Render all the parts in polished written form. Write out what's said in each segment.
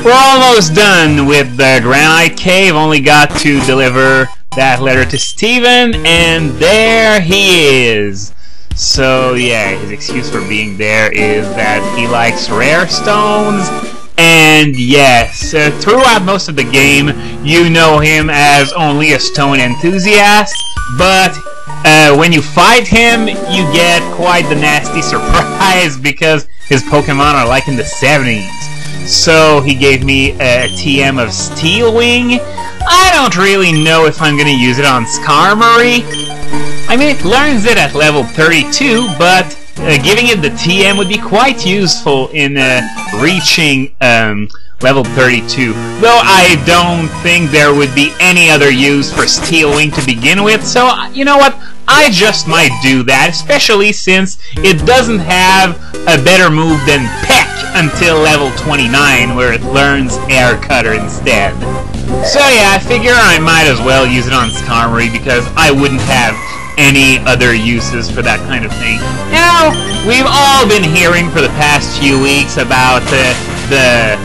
we're almost done with the Granite Cave. Only got to deliver that letter to Steven, and there he is. So yeah, his excuse for being there is that he likes rare stones. And yes, throughout most of the game, you know him as only a stone enthusiast, but when you fight him, you get quite the nasty surprise because his Pokemon are like in the 70s. So he gave me a TM of Steel Wing. I don't really know if I'm going to use it on Skarmory. I mean, it learns it at level 32, but giving it the TM would be quite useful in reaching level 32. Though I don't think there would be any other use for Steel Wing to begin with, so you know what? I just might do that, especially since it doesn't have a better move than Peck until level 29, where it learns Air Cutter instead. So yeah, I figure I might as well use it on Skarmory because I wouldn't have any other uses for that kind of thing. You know, we've all been hearing for the past few weeks about the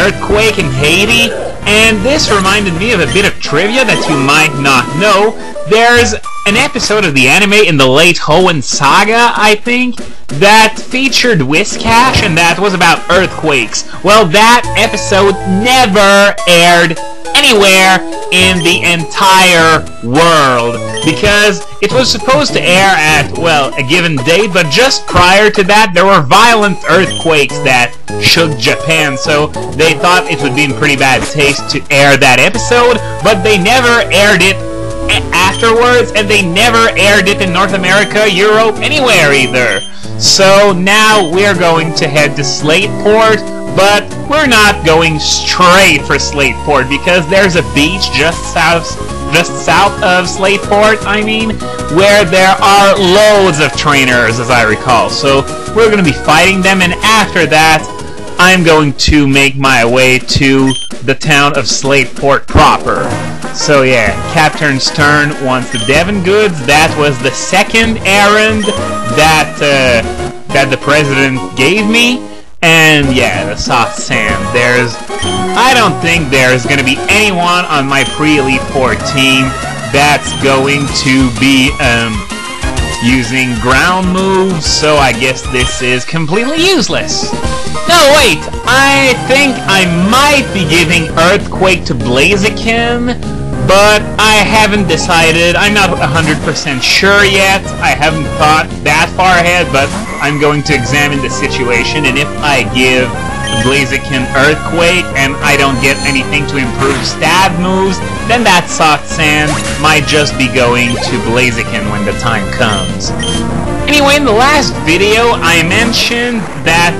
earthquake in Haiti, and this reminded me of a bit of trivia that you might not know. There's an episode of the anime in the late Hoenn Saga, I think, that featured Whiscash, and that was about earthquakes. Well, that episode never aired anywhere in the entire world, because it was supposed to air at, well, a given date, but just prior to that, there were violent earthquakes that shook Japan, so they thought it would be in pretty bad taste to air that episode, but they never aired it afterwards, and they never aired it in North America, Europe, anywhere either. So now we're going to head to Slateport, but we're not going straight for Slateport because there's a beach just south of Slateport, where there are loads of trainers, as I recall. So we're going to be fighting them, and after that, I'm going to make my way to the town of Slateport proper. So yeah, Captain's turn wants the Devon goods. That was the second errand that the president gave me. And yeah, the soft sand. I don't think there's going to be anyone on my pre-Elite Four team that's going to be using ground moves, so I guess this is completely useless. No, wait, I think I might be giving Earthquake to Blaziken, but I haven't decided. I'm not 100% sure yet. I haven't thought that far ahead, but I'm going to examine the situation, and if I give Blaziken Earthquake and I don't get anything to improve stab moves, then that soft sand might just be going to Blaziken when the time comes. Anyway, in the last video, I mentioned that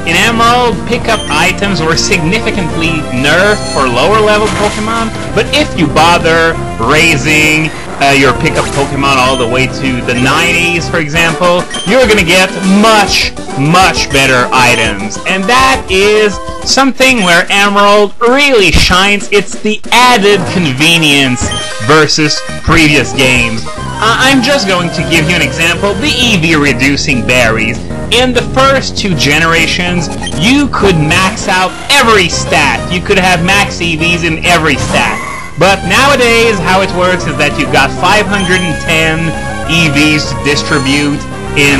in Emerald, pickup items were significantly nerfed for lower-level Pokemon, but if you bother raising your pickup Pokemon all the way to the 90s, for example, you're gonna get much, much better items. And that is something where Emerald really shines. It's the added convenience versus previous games. I'm just going to give you an example. The EV reducing berries. In the first two generations, you could max out every stat. You could have max EVs in every stat. But nowadays, how it works is that you've got 510 EVs to distribute in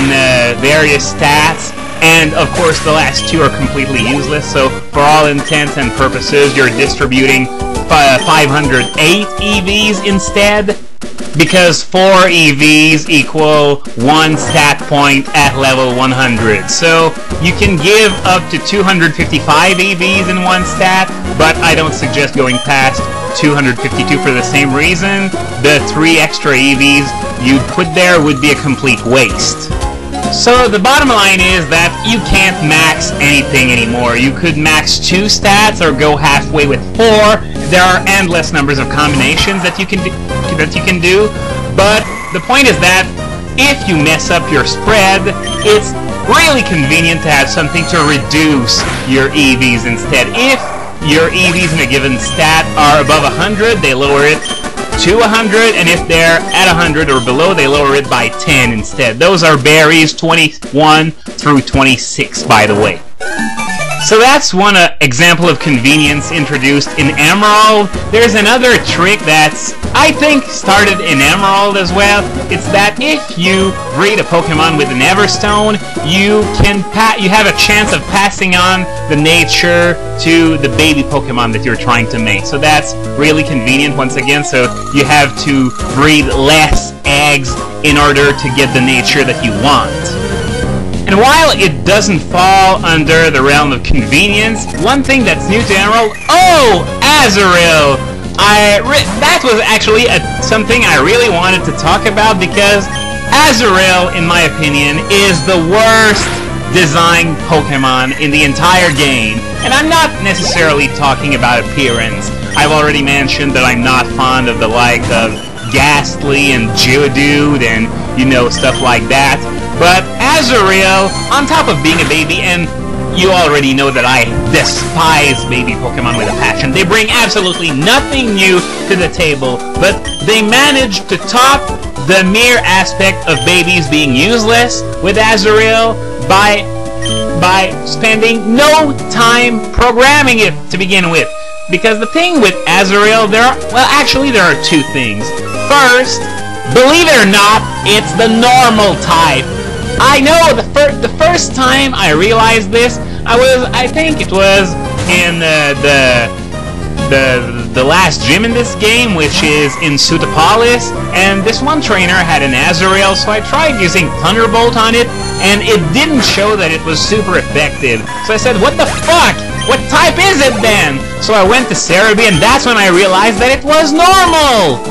various stats, and of course the last two are completely useless, so for all intents and purposes, you're distributing 508 EVs instead, because 4 EVs equal 1 stat point at level 100. So you can give up to 255 EVs in one stat, but I don't suggest going past 252 for the same reason. The 3 extra EVs you'd put there would be a complete waste. So the bottom line is that you can't max anything anymore. You could max 2 stats or go halfway with 4. There are endless numbers of combinations that you can do. But the point is that if you mess up your spread, it's really convenient to have something to reduce your EVs instead. If your EVs in a given stat are above 100, they lower it to 100, and if they're at 100 or below, they lower it by 10 instead. Those are berries 21 through 26, by the way. So that's one example of convenience introduced in Emerald. There's another trick that's, I think, started in Emerald as well. It's that if you breed a Pokemon with an Everstone, you have a chance of passing on the nature to the baby Pokemon that you're trying to make. So that's really convenient once again. So you have to breed less eggs in order to get the nature that you want. And while it doesn't fall under the realm of convenience, one thing that's new to Emerald, Azurill! That was actually something I really wanted to talk about, because Azurill, in my opinion, is the worst designed Pokemon in the entire game. And I'm not necessarily talking about appearance. I've already mentioned that I'm not fond of the like of Ghastly and Geodude and, you know, stuff like that. But Azurill, on top of being a baby, and you already know that I despise baby Pokemon with a passion. They bring absolutely nothing new to the table, but they manage to top the mere aspect of babies being useless with Azurill by spending no time programming it to begin with. Because the thing with Azurill, there are two things. First, believe it or not, it's the normal type. I know the first time I realized this, I think it was in the last gym in this game, which is in Sutapolis, and this one trainer had an Azurill, so I tried using Thunderbolt on it, and it didn't show that it was super effective. So I said, what the fuck? What type is it then? So I went to Cerebi, and that's when I realized that it was normal!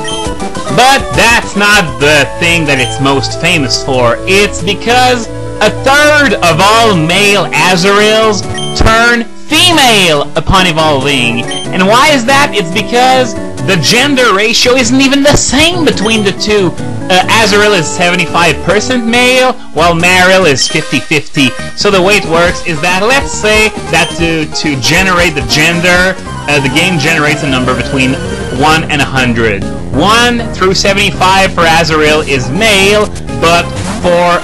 But that's not the thing that it's most famous for. It's because a third of all male Azurills turn female upon evolving. And why is that? It's because the gender ratio isn't even the same between the two. Azurill is 75% male, while Marill is 50-50. So the way it works is that, let's say that to generate the gender, the game generates a number between 1 and 100. 1 through 75 for Azurill is male, but for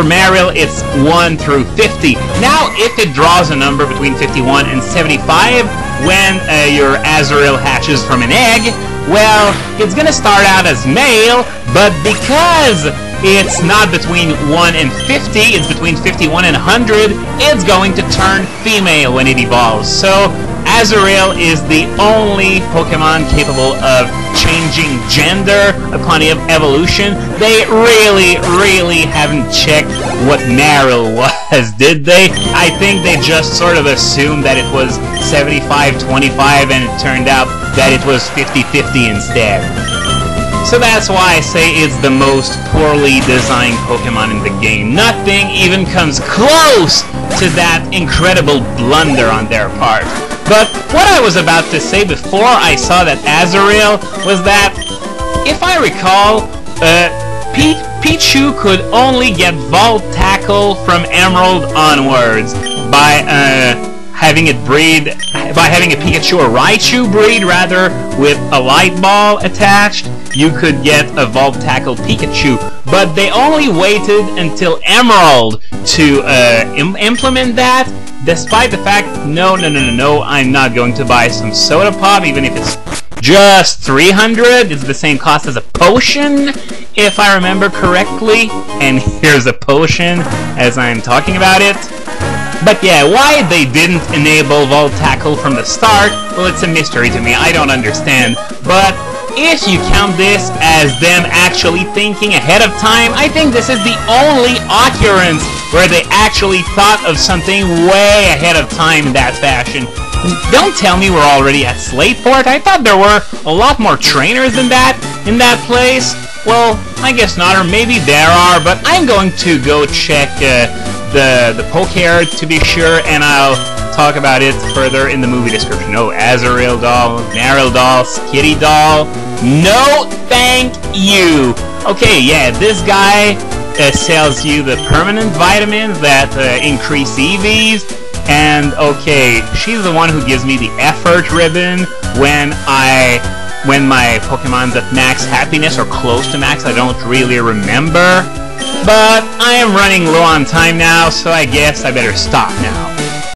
Marill it's 1 through 50. Now, if it draws a number between 51 and 75 when your Azurill hatches from an egg, well, it's gonna start out as male, but because it's not between 1 and 50, it's between 51 and 100, it's going to turn female when it evolves. So Azurill is the only Pokemon capable of changing gender upon evolution. They really haven't checked what Marill was, did they? I think they just sort of assumed that it was 75-25, and it turned out that it was 50-50 instead. So that's why I say it's the most poorly designed Pokemon in the game. Nothing even comes close to that incredible blunder on their part. But what I was about to say before I saw that Azurill was that, if I recall, Pichu could only get Volt Tackle from Emerald onwards by having a Pikachu or Raichu breed, rather, with a Light Ball attached. You could get a Volt Tackle Pikachu, but they only waited until Emerald to implement that, despite the fact, no, I'm not going to buy some Soda Pop, even if it's just 300. It's the same cost as a potion, if I remember correctly, and here's a potion as I'm talking about it. But yeah, why they didn't enable Volt Tackle from the start, well, it's a mystery to me. I don't understand. But if you count this as them actually thinking ahead of time, I think this is the only occurrence where they actually thought of something way ahead of time in that fashion. Don't tell me we're already at Slateport. I thought there were a lot more trainers than that in that place. Well, I guess not, or maybe there are, but I'm going to go check the Pokeart to be sure, and I'll talk about it further in the movie description. Oh, Azurill doll, Marill doll, Skitty doll. No, thank you. Okay, yeah, this guy sells you the permanent vitamins that increase EVs, and okay, she's the one who gives me the effort ribbon when my Pokemon's at max happiness or close to max. I don't really remember. But I am running low on time now, so I guess I better stop now.